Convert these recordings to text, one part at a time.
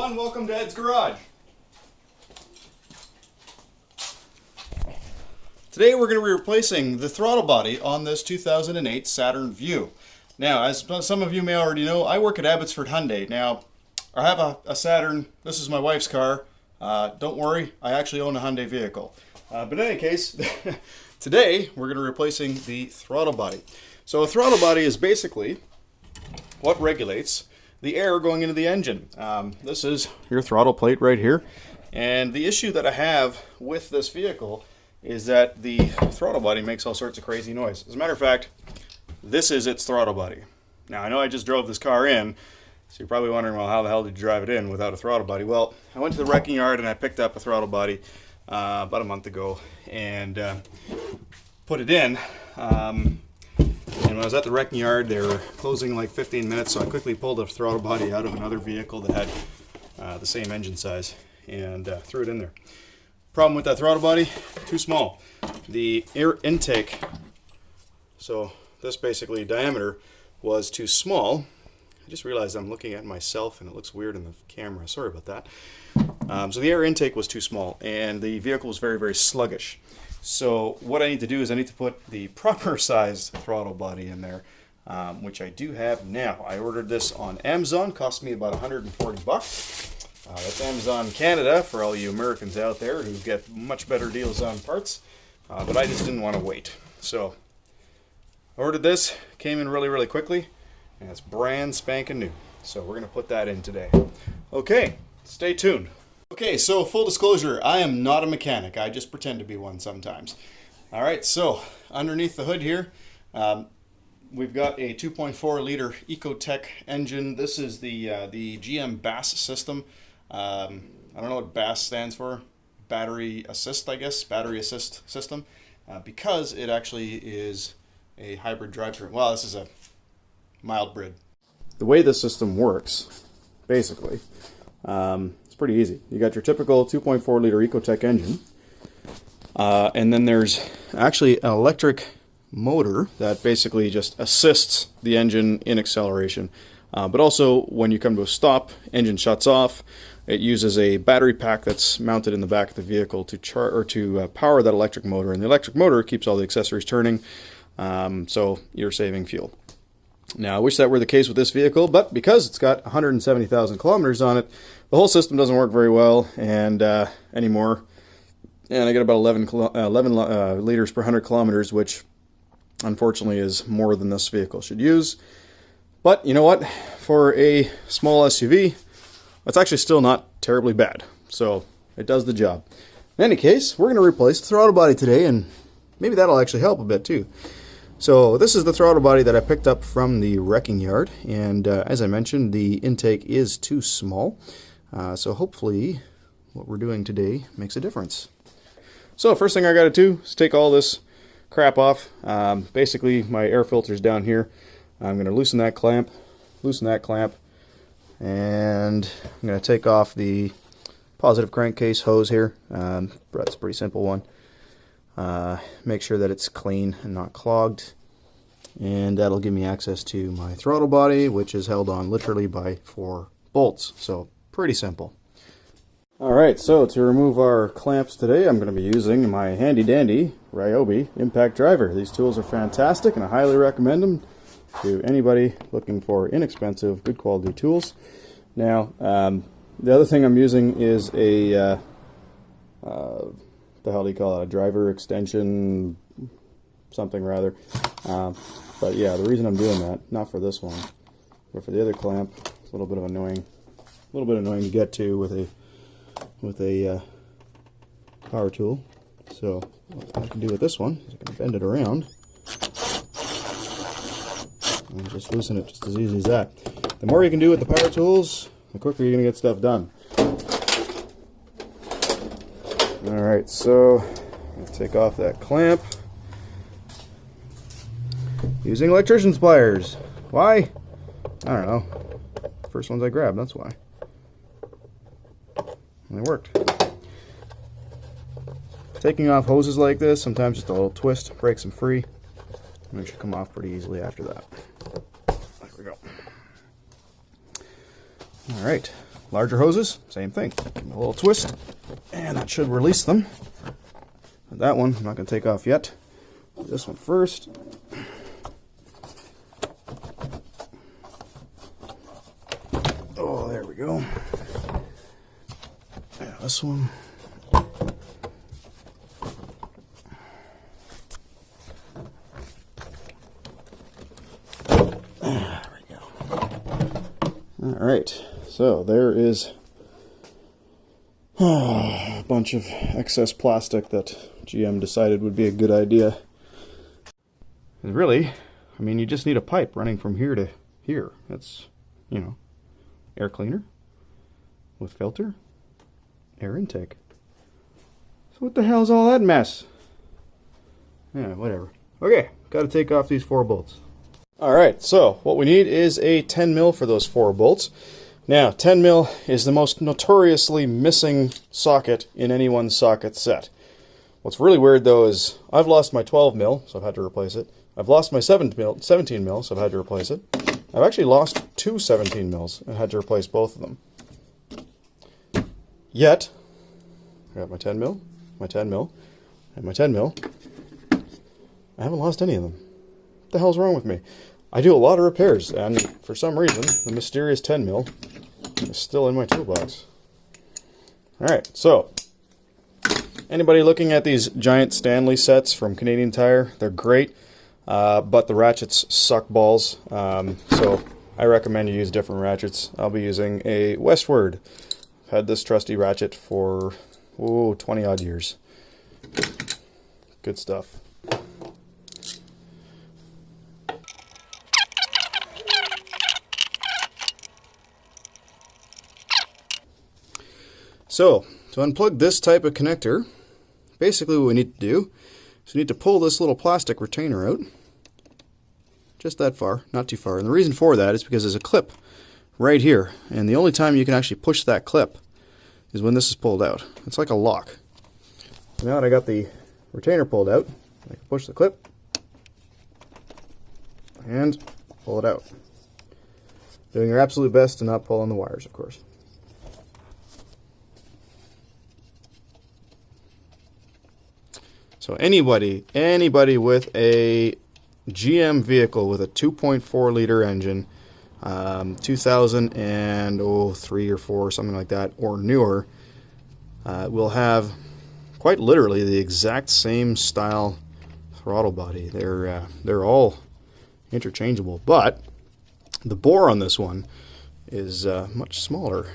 everyone, welcome to Ed's Garage. Today we're going to be replacing the throttle body on this 2008 Saturn Vue. Now, as some of you may already know, I work at Abbotsford Hyundai. Now, I have a Saturn. This is my wife's car. Don't worry, I actually own a Hyundai vehicle. But in any case, today we're going to be replacing the throttle body. So a throttle body is basically what regulates the air going into the engine. This is your throttle plate right here. And the issue that I have with this vehicle is that the throttle body makes all sorts of crazy noise. As a matter of fact, this is its throttle body. Now, I know I just drove this car in, so you're probably wondering, well, how the hell did you drive it in without a throttle body? Well, I went to the wrecking yard and I picked up a throttle body about a month ago and put it in. And when I was at the wrecking yard, they were closing in like 15 minutes, so I quickly pulled a throttle body out of another vehicle that had the same engine size and threw it in there. Problem with that throttle body, too small. The air intake, so this basically diameter, was too small. I just realized I'm looking at myself and it looks weird in the camera. Sorry about that. So the air intake was too small and the vehicle was very, very sluggish. So what I need to do is I need to put the proper sized throttle body in there, which I do have now. I ordered this on Amazon, cost me about 140 bucks. That's Amazon Canada for all you Americans out there who get much better deals on parts, but I just didn't want to wait. So I ordered this, came in really, really quickly, and it's brand spanking new. So we're going to put that in today. Okay, stay tuned. Okay, so full disclosure, I am not a mechanic. I just pretend to be one sometimes. All right, so underneath the hood here, we've got a 2.4 liter Ecotec engine. This is the GM BASS system. I don't know what BASS stands for. Battery assist, I guess. Battery assist system. Because it actually is a hybrid drivetrain. Well, this is a mild hybrid. The way this system works, basically, it's pretty easy. You got your typical 2.4 liter Ecotec engine, and then there's actually an electric motor that basically just assists the engine in acceleration. But also, when you come to a stop, engine shuts off. It uses a battery pack that's mounted in the back of the vehicle to power that electric motor, and the electric motor keeps all the accessories turning, so you're saving fuel. Now, I wish that were the case with this vehicle, but because it's got 170,000 kilometers on it, the whole system doesn't work very well and anymore. And I get about 11 liters per 100 kilometers, which unfortunately is more than this vehicle should use. But you know what? For a small SUV, that's actually still not terribly bad. So it does the job. In any case, we're going to replace the throttle body today, and maybe that'll actually help a bit too. So this is the throttle body that I picked up from the wrecking yard, and as I mentioned, the intake is too small. So hopefully what we're doing today makes a difference. So first thing I got to do is take all this crap off. Basically my air filter's down here. I'm going to loosen that clamp, and I'm going to take off the positive crankcase hose here. That's a pretty simple one. Make sure that it's clean and not clogged, and that'll give me access to my throttle body, which is held on literally by 4 bolts. So pretty simple. Alright, so to remove our clamps today, I'm going to be using my handy dandy Ryobi impact driver. These tools are fantastic and I highly recommend them to anybody looking for inexpensive, good quality tools. Now, the other thing I'm using is a the hell do you call it? A driver extension, something rather. But yeah, the reason I'm doing that, not for this one, but for the other clamp, it's a little bit annoying to get to with a power tool. So what I can do with this one is I can bend it around and just loosen it just as easy as that. The more you can do with the power tools, the quicker you're going to get stuff done. Alright, so I'll take off that clamp using electrician's pliers. Why? I don't know. First ones I grabbed, that's why. And they worked. Taking off hoses like this, sometimes just a little twist breaks them free. And they should come off pretty easily after that. There we go. Alright, larger hoses, same thing. Give them a little twist, and that should release them. That one I'm not going to take off yet. This one first. Oh, there we go. Yeah, this one. There we go. All right, so there is a bunch of excess plastic that GM decided would be a good idea. And really, I mean, you just need a pipe running from here to here. That's, you know, air cleaner with filter, air intake. So what the hell is all that mess? Yeah, whatever. Okay, got to take off these 4 bolts. Alright, so what we need is a 10 mil for those 4 bolts. Now, 10 mil is the most notoriously missing socket in any one socket set. What's really weird though is I've lost my 12 mil, so I've had to replace it. I've lost my 17 mil, so I've had to replace it. I've actually lost 2 17 mils and had to replace both of them. Yet, I got my 10 mil, my 10 mil, and my 10 mil. I haven't lost any of them. What the hell's wrong with me? I do a lot of repairs, and for some reason, the mysterious 10 mil is still in my toolbox. Alright, so, anybody looking at these giant Stanley sets from Canadian Tire, they're great, but the ratchets suck balls, so I recommend you use different ratchets. I'll be using a Westward. I've had this trusty ratchet for, 20 odd years. Good stuff. So, to unplug this type of connector, basically what we need to do is we need to pull this little plastic retainer out, just that far, not too far. And the reason for that is because there's a clip right here, and the only time you can actually push that clip is when this is pulled out. It's like a lock. Now that I got the retainer pulled out, I can push the clip and pull it out. Doing your absolute best to not pull on the wires, of course. So anybody with a GM vehicle with a 2.4 liter engine, 2003 or 4, something like that, or newer, will have quite literally the exact same style throttle body. They're all interchangeable, but the bore on this one is much smaller.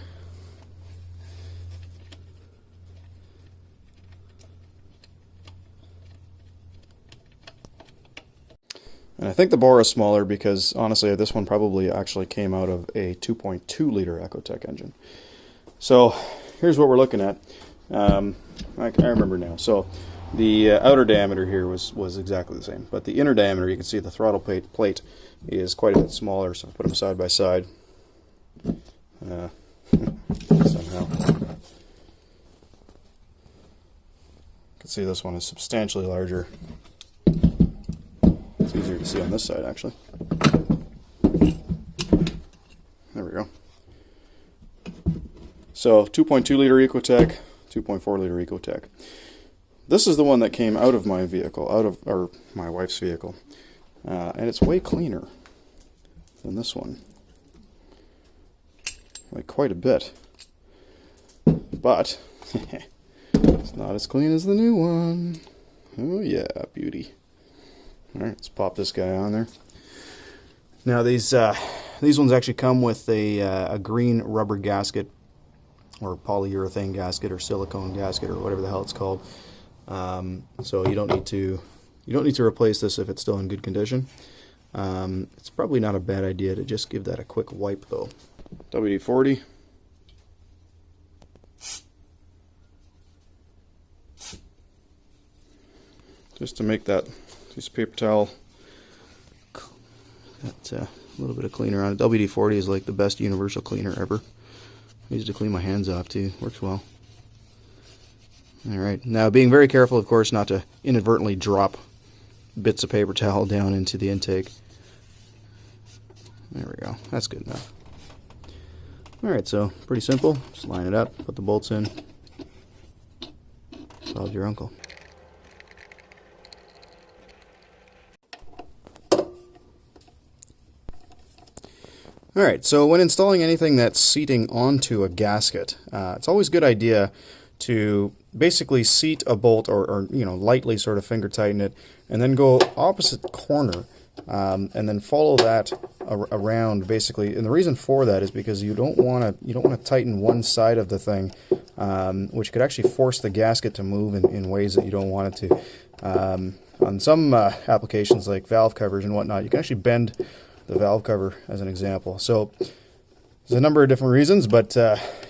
And I think the bore is smaller because, honestly, this one probably actually came out of a 2.2 liter Ecotec engine. So, here's what we're looking at. I remember now. So, the outer diameter here was exactly the same. But the inner diameter, you can see the throttle plate is quite a bit smaller. So, I put them side by side. Somehow. You can see this one is substantially larger. It's easier to see on this side, actually. There we go. So, 2.2 liter Ecotec, 2.4 liter Ecotec. This is the one that came out of my vehicle, or my wife's vehicle, and it's way cleaner than this one, like quite a bit. But it's not as clean as the new one. Oh yeah, beauty. Alright, let's pop this guy on there. Now these ones actually come with a green rubber gasket, or polyurethane gasket, or silicone gasket, or whatever the hell it's called. So you don't need to replace this if it's still in good condition. It's probably not a bad idea to just give that a quick wipe though. WD-40. Just to make that piece of paper towel got a little bit of cleaner on it. WD-40 is like the best universal cleaner ever. I use it to clean my hands off too. Works well. Alright, now being very careful, of course, not to inadvertently drop bits of paper towel down into the intake. There we go. That's good enough. Alright, so pretty simple. Just line it up, put the bolts in. Solved your uncle. Alright, so when installing anything that's seating onto a gasket, it's always a good idea to basically seat a bolt or lightly sort of finger tighten it, and then go opposite corner, and then follow that around basically. And the reason for that is because you don't want to tighten one side of the thing, which could actually force the gasket to move in ways that you don't want it to. On some applications like valve covers and whatnot, you can actually bend the valve cover as an example. So there's a number of different reasons, but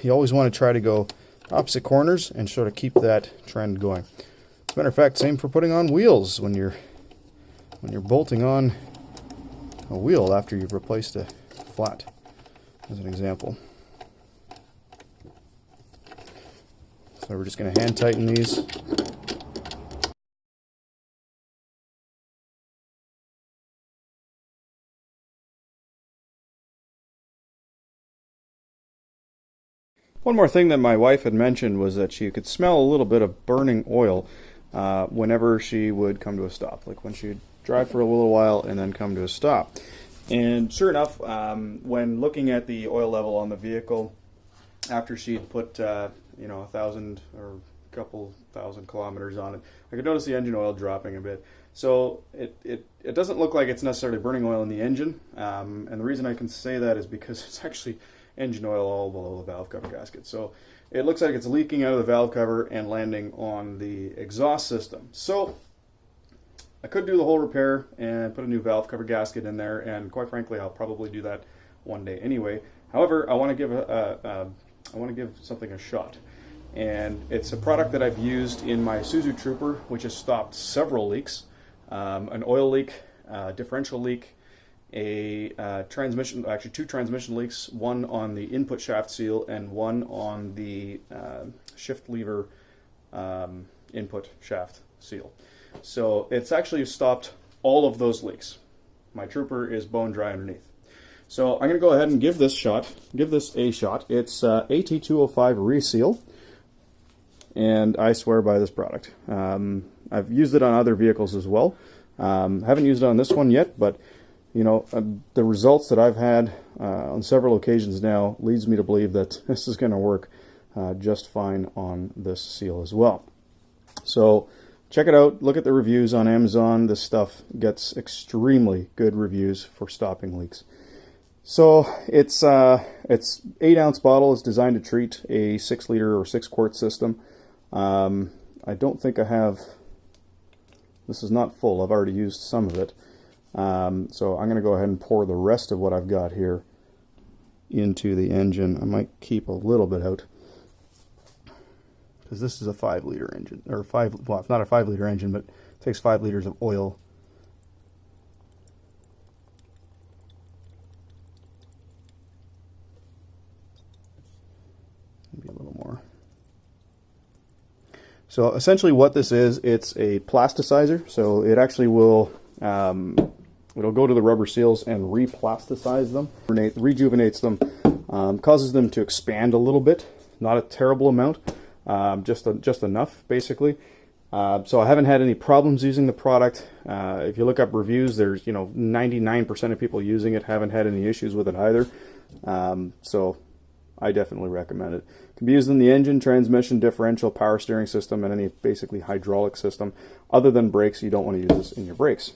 you always want to try to go opposite corners and sort of keep that trend going. As a matter of fact, same for putting on wheels when you're bolting on a wheel after you've replaced a flat, as an example. So we're just going to hand tighten these. One more thing that my wife had mentioned was that she could smell a little bit of burning oil whenever she would come to a stop, like when she'd drive for a little while and then come to a stop. And sure enough, when looking at the oil level on the vehicle, after she'd put 1,000 or a couple thousand kilometers on it, I could notice the engine oil dropping a bit. So it doesn't look like it's necessarily burning oil in the engine, and the reason I can say that is because it's actually engine oil all below the valve cover gasket. So it looks like it's leaking out of the valve cover and landing on the exhaust system. So I could do the whole repair and put a new valve cover gasket in there, and quite frankly, I'll probably do that one day anyway. However, I want to give something a shot, and it's a product that I've used in my Suzu Trooper, which has stopped several leaks: an oil leak, differential leak, a transmission, actually two transmission leaks, one on the input shaft seal and one on the shift lever input shaft seal. So it's actually stopped all of those leaks. My Trooper is bone dry underneath. So I'm going to go ahead and give this a shot. It's AT205 ReSeal, and I swear by this product. I've used it on other vehicles as well. Haven't used it on this one yet, but the results that I've had on several occasions now leads me to believe that this is going to work just fine on this seal as well. So check it out. Look at the reviews on Amazon. This stuff gets extremely good reviews for stopping leaks. So it's 8-ounce bottle. It's designed to treat a 6-liter or 6-quart system. I don't think I have. This is not full. I've already used some of it. So I'm going to go ahead and pour the rest of what I've got here into the engine. I might keep a little bit out because this is a 5-liter engine, or well, it's not a 5-liter engine, but it takes 5 liters of oil. Maybe a little more. So essentially what this is, it's a plasticizer. So it actually will it'll go to the rubber seals and replasticize them, rejuvenates them, causes them to expand a little bit, not a terrible amount, just enough basically. So I haven't had any problems using the product. If you look up reviews, there's 99% of people using it haven't had any issues with it either. So I definitely recommend it. It can be used in the engine, transmission, differential, power steering system, and any basically hydraulic system. Other than brakes, you don't want to use this in your brakes.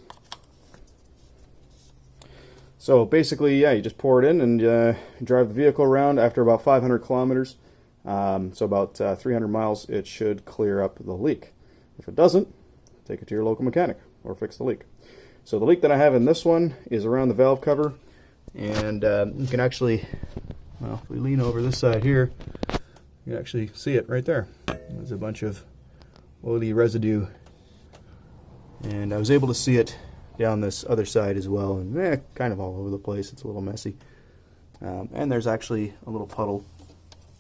So basically, yeah, you just pour it in and drive the vehicle around. After about 500 kilometers, so about 300 miles, it should clear up the leak. If it doesn't, take it to your local mechanic or fix the leak. So the leak that I have in this one is around the valve cover, and you can actually, well, if we lean over this side here, you can actually see it right there. There's a bunch of oily residue, and I was able to see it down this other side as well, and kind of all over the place. It's a little messy. And there's actually a little puddle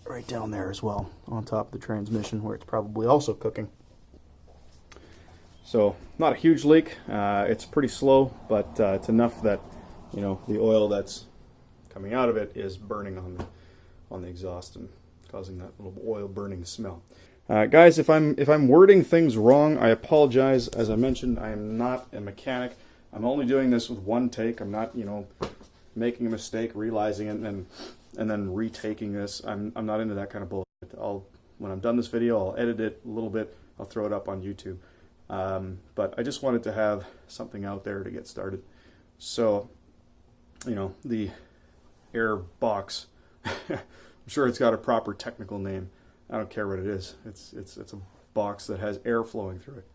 right down there as well on top of the transmission where it's probably also cooking. So not a huge leak. It's pretty slow, but it's enough that the oil that's coming out of it is burning on the exhaust and causing that little oil burning smell. Guys, if I'm wording things wrong, I apologize. As I mentioned, I am not a mechanic. I'm only doing this with one take. I'm not, you know, making a mistake, realizing it, and then retaking this. I'm not into that kind of bullshit. When I'm done this video, I'll edit it a little bit. I'll throw it up on YouTube. But I just wanted to have something out there to get started. So, you know, the air box. I'm sure it's got a proper technical name. I don't care what it is. It's a box that has air flowing through it.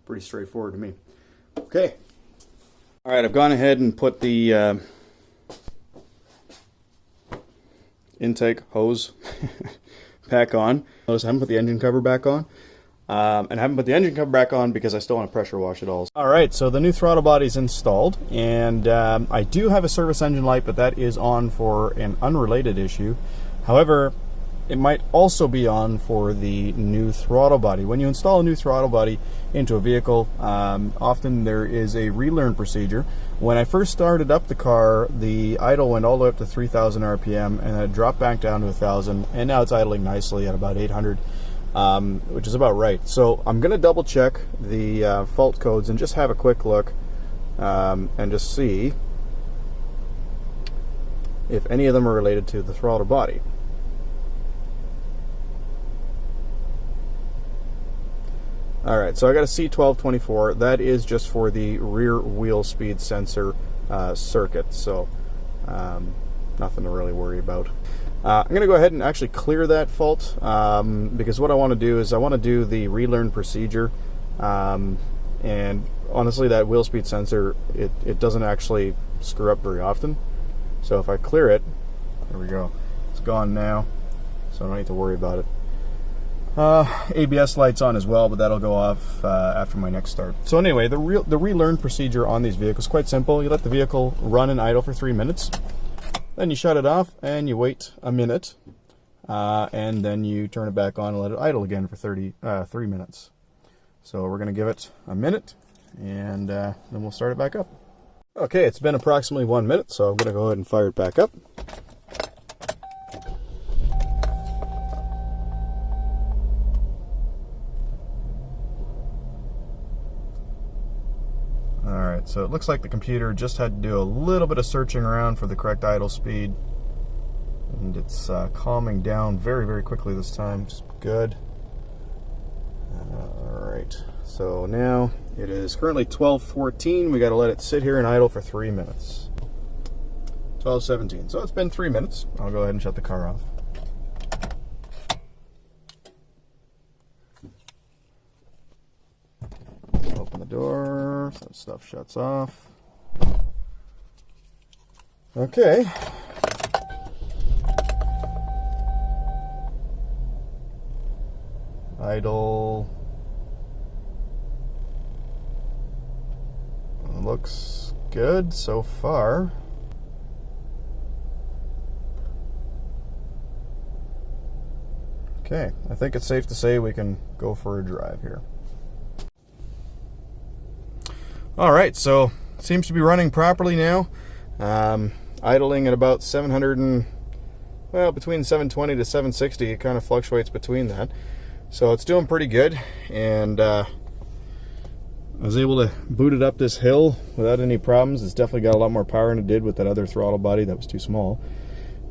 Pretty straightforward to me. Okay. All right, I've gone ahead and put the intake hose back on. Notice I haven't put the engine cover back on. And I haven't put the engine cover back on because I still want to pressure wash it all. Alright, so the new throttle body is installed, and I do have a service engine light, but that is on for an unrelated issue. However, it might also be on for the new throttle body. When you install a new throttle body into a vehicle, often there is a relearn procedure. When I first started up the car, the idle went all the way up to 3,000 RPM, and then it dropped back down to 1,000, and now it's idling nicely at about 800. Which is about right. So I'm going to double check the fault codes and just have a quick look and just see if any of them are related to the throttle body. Alright, so I got a C1224. That is just for the rear wheel speed sensor circuit, so nothing to really worry about. I'm going to go ahead and actually clear that fault because what I want to do is I want to do the relearn procedure, and honestly that wheel speed sensor, it doesn't actually screw up very often. So if I clear it, there we go, it's gone now, so I don't need to worry about it. ABS light's on as well, but that'll go off after my next start. So anyway, the relearn procedure on these vehicles is quite simple. You let the vehicle run and idle for 3 minutes. Then you shut it off and you wait a minute, and then you turn it back on and let it idle again for 3 minutes. So we're going to give it a minute, and then we'll start it back up. Okay, it's been approximately 1 minute, so I'm going to go ahead and fire it back up. Alright, so it looks like the computer just had to do a little bit of searching around for the correct idle speed, and it's calming down very, very quickly this time, which is good. Alright, so now it is currently 12:14. We got to let it sit here and idle for 3 minutes. 12:17, so it's been 3 minutes. I'll go ahead and shut the car off. Open the door, so stuff shuts off. Okay. Idle. Looks good so far. Okay, I think it's safe to say we can go for a drive here. Alright, so it seems to be running properly now. Idling at about 700 and, well, between 720 to 760. It kind of fluctuates between that. So it's doing pretty good, and I was able to boot it up this hill without any problems. It's definitely got a lot more power than it did with that other throttle body that was too small.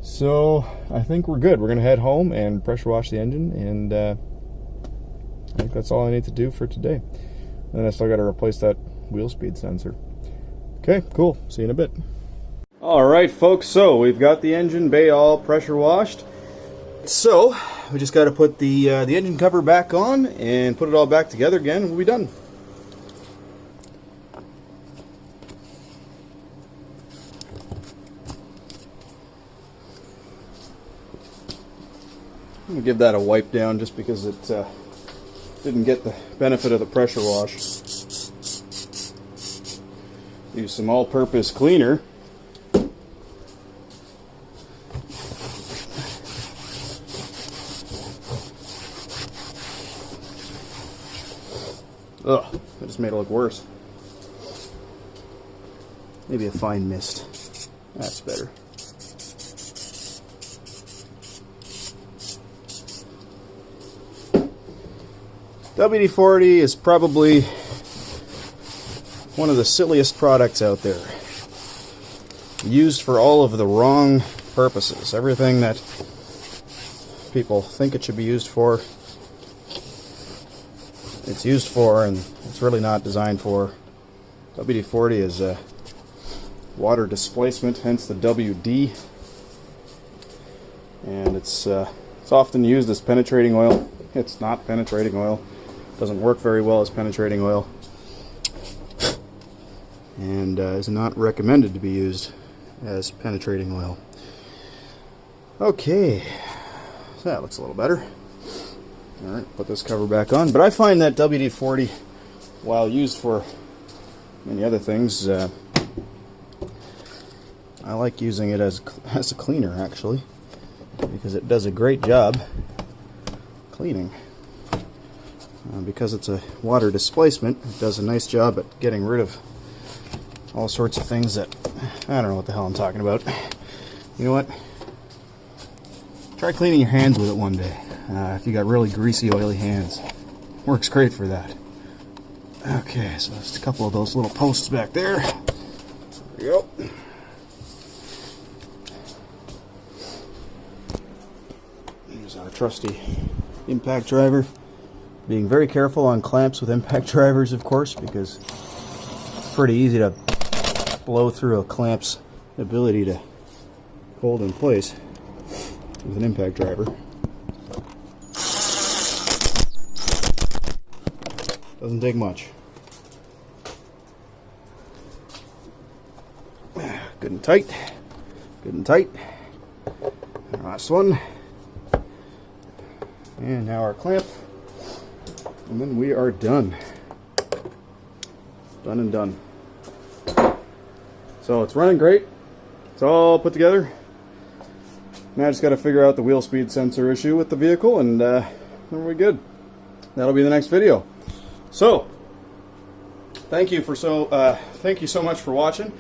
So I think we're good. We're going to head home and pressure wash the engine, and I think that's all I need to do for today. And then I still got to replace that wheel speed sensor. Okay, cool. See you in a bit. Alright folks, so we've got the engine bay all pressure washed. So we just got to put the engine cover back on and put it all back together again, and we'll be done. I'm going to give that a wipe down just because it didn't get the benefit of the pressure wash. Use some all-purpose cleaner. Ugh, that just made it look worse. Maybe a fine mist. That's better. WD-40 is probably one of the silliest products out there. Used for all of the wrong purposes. Everything that people think it should be used for, it's used for, and it's really not designed for. WD-40 is water displacement, hence the WD. And it's often used as penetrating oil. It's not penetrating oil. Doesn't work very well as penetrating oil. And is not recommended to be used as penetrating oil. Okay, so that looks a little better. Alright, put this cover back on. But I find that WD-40, while used for many other things, I like using it as a cleaner, actually, because it does a great job cleaning. Because it's a water displacement, it does a nice job at getting rid of all sorts of things that, I don't know what the hell I'm talking about. You know what? Try cleaning your hands with it one day. If you got really greasy, oily hands. Works great for that. Okay, so there's a couple of those little posts back there. There we go. Here's our trusty impact driver. Being very careful on clamps with impact drivers, of course, because it's pretty easy to blow through a clamp's ability to hold in place with an impact driver. Doesn't take much. Good and tight. Good and tight. Last one. And now our clamp. And then we are done. Done and done. So it's running great. It's all put together. Now I just got to figure out the wheel speed sensor issue with the vehicle, and then we're good. That'll be the next video. So, thank you so much for watching.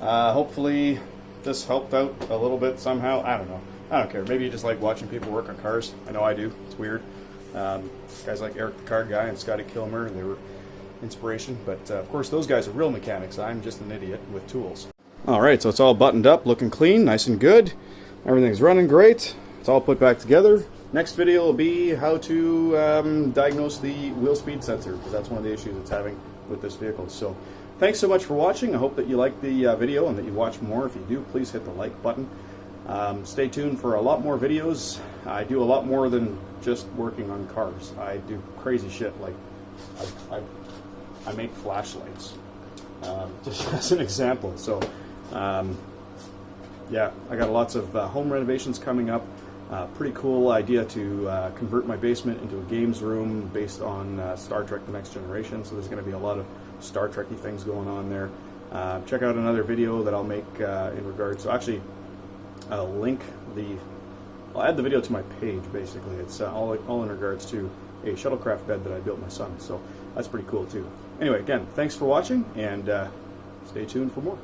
Hopefully this helped out a little bit somehow. I don't know. I don't care. Maybe you just like watching people work on cars. I know I do. It's weird. Guys like Eric the Car Guy and Scotty Kilmer, they were inspiration. But of course, those guys are real mechanics. I'm just an idiot with tools. Alright, so it's all buttoned up, looking clean, nice and good. Everything's running great. It's all put back together. Next video will be how to diagnose the wheel speed sensor, because that's one of the issues it's having with this vehicle. So thanks so much for watching. I hope that you liked the video and that you watch more. If you do, please hit the like button. Stay tuned for a lot more videos. I do a lot more than just working on cars. I do crazy shit, like I make flashlights, just as an example. So yeah, I got lots of home renovations coming up. Pretty cool idea to convert my basement into a games room based on Star Trek The Next Generation. So there's going to be a lot of Star Trek-y things going on there. Check out another video that I'll make in regards. So actually, I'll add the video to my page. Basically, it's all in regards to a shuttlecraft bed that I built my son. So that's pretty cool too. Anyway, again, thanks for watching, and stay tuned for more.